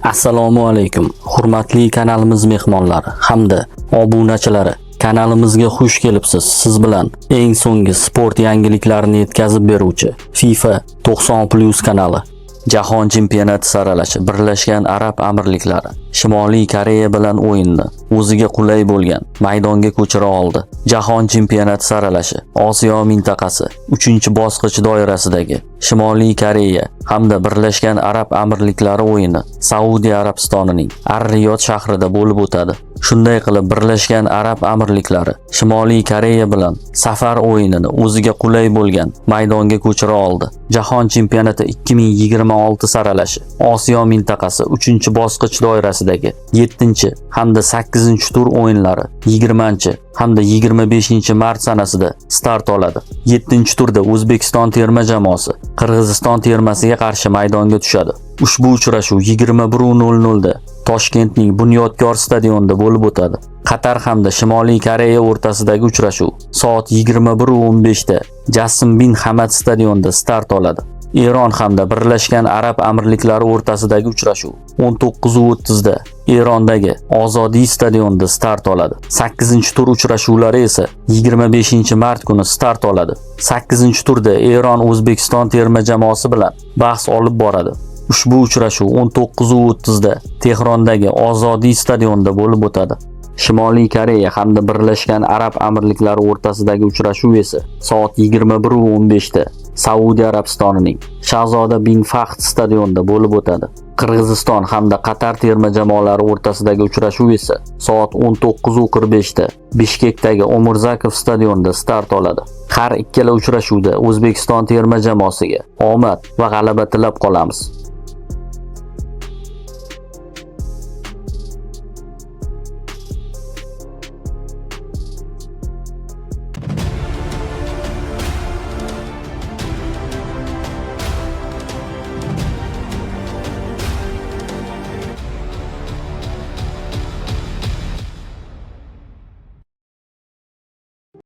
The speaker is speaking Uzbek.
Assalomu alaykum. Hurmatli kanalimiz mehmonlari hamda obunachilari. Kanalimizga xush kelibsiz. Siz bilan eng so'nggi sport yangiliklarini yetkazib beruvchi FIFA 90+ kanali. Jahon chempionati saralashi Birlashgan Arab Amirliklari Shimoliy Koreya bilan o'yinni o'ziga qulay bo'lgan maydonga ko'chira oldi. Jahon chempionati saralashi Osiyo mintaqasi 3-bosqich doirasidagi Shimoliy Koreya hamda Birlashgan Arab Amirliklari o'yini Saudiya Arabistonining Ar-Riyod shahrida bo'lib o'tadi. Shunday qilib Birlashgan Arab Amirliklari Shimoliy Koreya bilan safar o'yinini o'ziga qulay bo'lgan maydonga ko'chira oldi. Jahon chempionati 2026 saralashi Osiyo mintaqasi 3-bosqich doirasidagi 7 hamda 8 tur o'yinlari 20 hamda 25 mart sanasida start oladi. 7-turda O'zbekiston terma jamoasi Qirg'iziston termasiga qarshi maydonga tushadi. Ushbu uchrashuv 21:00 da Toshkentning Bunyodkor stadionida bo'lib o'tadi. Qatar hamda Shimoliy Koreya o'rtasidagi uchrashuv soat 21:15 da Jassim bin Hamad stadionida start oladi. Eron hamda Birlashgan Arab Amirliklari o'rtasidagi uchrashuv 19:30 da Erondagi Ozodiy stadionida start oladi. 8-tur uchrashuvlari esa 25 mart kuni start oladi. 8-turda Eron O'zbekiston terma jamoasi bilan bahs olib boradi. Ushbu uchrashuv 19:30 da Tehrondagi Ozodiy stadionida bo'lib o'tadi. Shimoliy Koreya hamda Birlashgan Arab Amirliklari o'rtasidagi uchrashuv esa soat 21:15 da Saudiya Arabistonining Shahzoda bin Fahd stadionida bo'lib o'tadi. Qirg'iziston hamda Qatar terma jamoalari o'rtasidagi uchrashuv esa soat 19:45 da Bishkekdagi Omurzakov stadionida start oladi. Har ikkala uchrashuvda O'zbekiston terma jamoasiga omad va g'alaba tilab qolamiz.